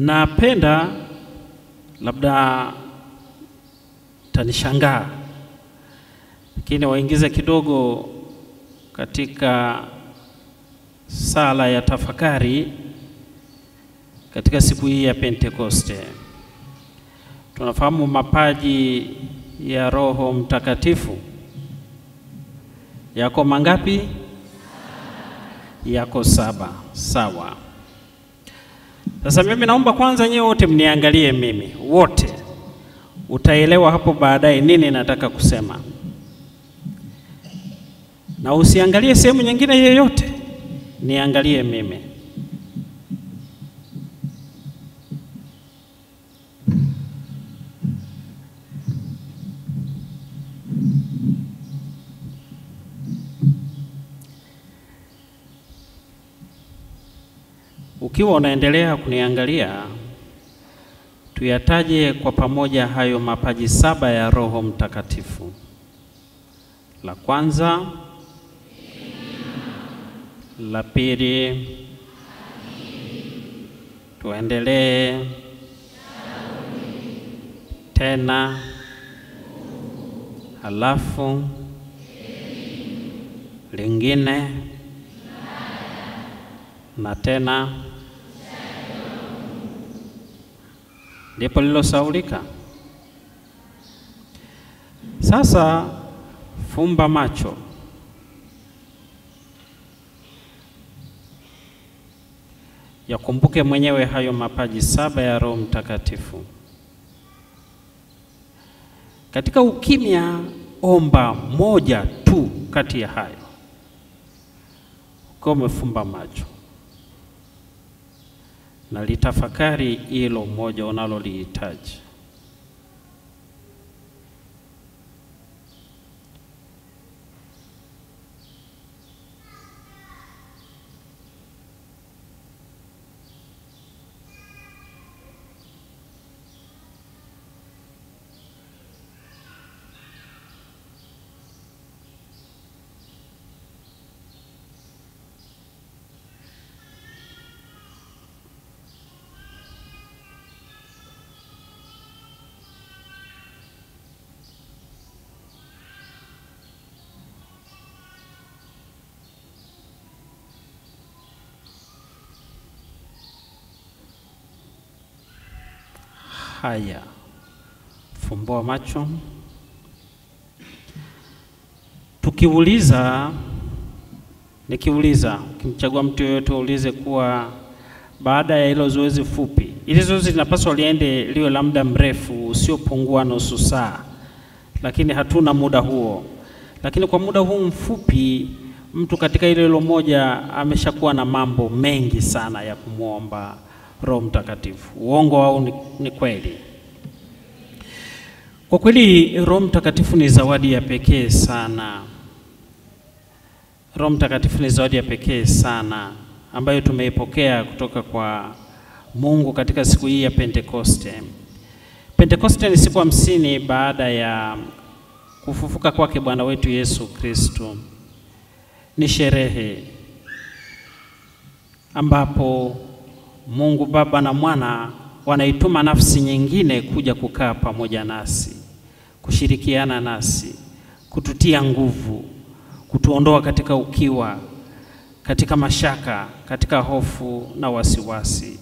Napenda, labda tanishangaa, lakini waingize kidogo katika sala ya tafakari katika siku hii ya Pentekoste. Tunafahamu mapaji ya Roho Mtakatifu yako mangapi? Yako 7. Sawa. Sasa mimi naomba kwanza nyewe wote mniangalie mimi wote. Utaelewa hapo baadaye nini nataka kusema. Na usiangalie sehemu nyingine yoyote. Niangalie mimi. Ukiwa unaendelea kuniangalia, tuyataje kwa pamoja hayo mapaji 7 ya Roho Mtakatifu. La kwanza, la pili, tuendelee tena, halafu lingine na tena, ndipo lilosaulika. Sasa fumba macho. Yakumbuke mwenyewe hayo mapaji 7 ya Roho Mtakatifu. Katika ukimya, omba moja tu kati ya hayo. Ukiwa umefumba macho na litafakari hilo moja unalolihitaji. Haya, fumbua macho. Nikiuliza, ukimchagua mtu yoyote uulize kuwa baada ya hilo zoezi fupi, ile zoezi linapaswa liwe la muda mrefu usiopungua nusu saa, lakini hatuna muda huo. Lakini kwa muda huu mfupi, mtu katika hilo moja ameshakuwa na mambo mengi sana ya kumuomba Roho Mtakatifu. Uongo au ni kweli? Kwa kweli Roho Mtakatifu ni zawadi ya pekee sana. Roho Mtakatifu ni zawadi ya pekee sana ambayo tumeipokea kutoka kwa Mungu katika siku hii ya Pentekoste. Pentekoste ni siku 50 baada ya kufufuka kwake Bwana wetu Yesu Kristo. Ni sherehe ambapo Mungu Baba na Mwana wanaituma nafsi nyingine kuja kukaa pamoja nasi, kushirikiana nasi, kututia nguvu, kutuondoa katika ukiwa, katika mashaka, katika hofu na wasiwasi.